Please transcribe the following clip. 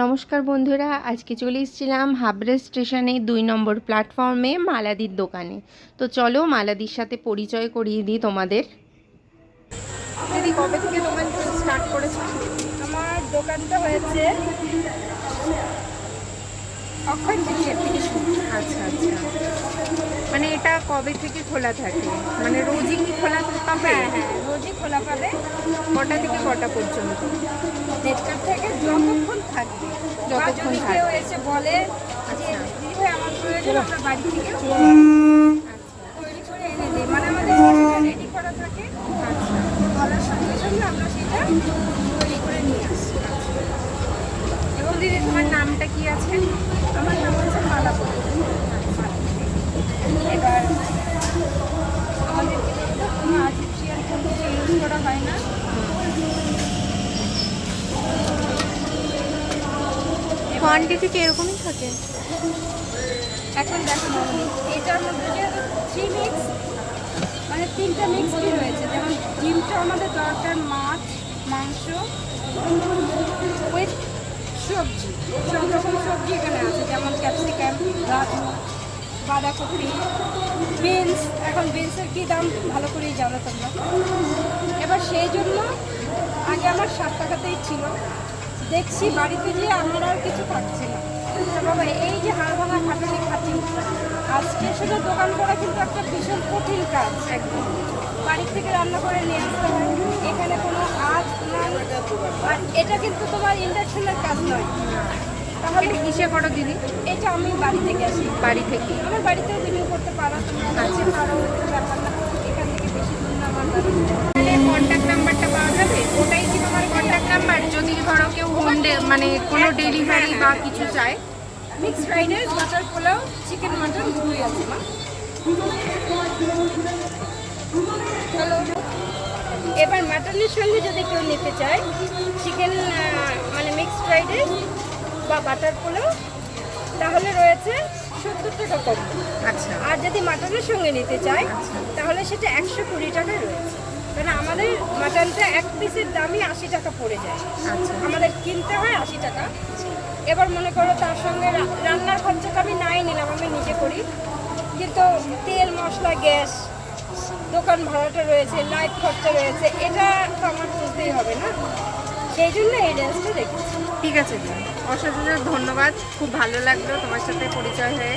নমস্কার বন্ধুরা, আজকে চলে এসেছিলাম হাবড়া স্টেশনে 2 নম্বর প্ল্যাটফর্মে মালাদির দোকানে। তো চলো মালাদির সাথে পরিচয় করিয়ে দিই তোমাদের। দিদি, কবে থেকে দোকান স্টার্ট করেছো? আমার দোকানটা হয়েছে অক্ষয় তৃতীয়ার থেকে শুরু। আচ্ছা আচ্ছা, মানে এটা কবে থেকে খোলা থাকে? মানে রোজই কি খোলা পাবে? হ্যাঁ, রোজই খোলা পাবে। কটা থেকে কটা পর্যন্ত? 1:30 থেকে যতক্ষণ থাকবে। যতক্ষণ যদি থাকবে। কেউ এসে বলে যে আচ্ছা। দিদিভাই আমার প্রয়োজন, আমরা বাড়ি থেকে তৈরি করে এনে দিই। মানে আমাদের রেডি করা থাকে, আচ্ছা বলার সঙ্গে সঙ্গে আমরা সেটা তৈরি করে নিয়ে আসি। এবং দিদি, তোমার নামটা কি আছে? আমার নাম হচ্ছে মালা পড়ে। এবার আমাদের কোনো আর্টিফিশিয়াল কোনো কিছু ইউজ করা হয় না। কোয়ান্টিটি কি এরকমই থাকে? এখন দেখো মামনি, এটার মধ্যে যেহেতু 3 মিক্স, মানে 3টা মিক্সই রয়েছে। যেমন ডিমটা আমাদের দরকার, মাছ, মাংস উইথ সবজি। সব রকম সবজি এখানে আছে, যেমন ক্যাপসিকাম, গাজর, বাঁধাকপি, বিনস। এখন বিনসের কী দাম ভালো করেই জানো তোমরা। এবার সেই জন্য আগে আমার 7 টাকাতেই ছিল, দেখছি বাড়িতে যেয়ে আমার আর কিছু থাকছে না। তো বাবা, এই যে হাড় ভাঙা খাটালি খাটি, আজকে শুধু দোকান করা কিন্তু একটা ভীষণ কঠিন কাজ। একদম বাড়ি থেকে রান্না করে নিয়ে আসতে হয়। এখানে কোনো আঁচ নাই, আর এটা কিন্তু তোমার ইন্ডাকশনের কাজ নয়। তাহলে এটা কিসে করো দিদি? এটা আমি বাড়ি থেকে আসি। বাড়ি থেকে? আমার বাড়িতেও বিনিয়োগ করতে পারো তোমরা, আছে পারো, কোনো ব্যাপার না। এখান থেকে বেশি দূর না আমার বাড়ি। মানে কন্ট্যাক্ট নাম্বারটা পাওয়া যাবে? ওটাই কি তোমার কন্ট্যাক্ট নাম্বার? যদি ধরো কেউ মানে কোনো ডেলিভারি বা কিছু চায়? Mix fried rice, butter pulao, chicken, mutton দুটোই আছে মা। হ্যালো। এবার মাটনের সঙ্গে যদি কেউ নিতে চায় চিকেন, মানে মিক্স ফ্রাইড রাইস বা বাটার পোলাও, তাহলে রয়েছে 70 টাকা কম। আচ্ছা আর যদি মাটনের সঙ্গে নিতে চায় তাহলে সেটা 120 টাকায় রয়েছে। কারণ আমাদের মাটনটা এক পিসের দামই 80 টাকা পড়ে যায়। আচ্ছা আমাদের কিনতে হয় 80 টাকা। এবার মনে করো তার সঙ্গে রান্নার খরচাটা আমি নাই নিলাম, আমি নিজে করি, কিন্তু তেল, মশলা, গ্যাস, দোকান ভাড়াটা রয়েছে, লাইট খরচা রয়েছে, এটা তো আমার তুলতেই হবে না। সেই জন্য এই রেঞ্জটা রেখেছি। ঠিক আছে দিদি, অসংখ্য ধন্যবাদ। খুব ভালো লাগলো তোমার সাথে পরিচয় হয়ে।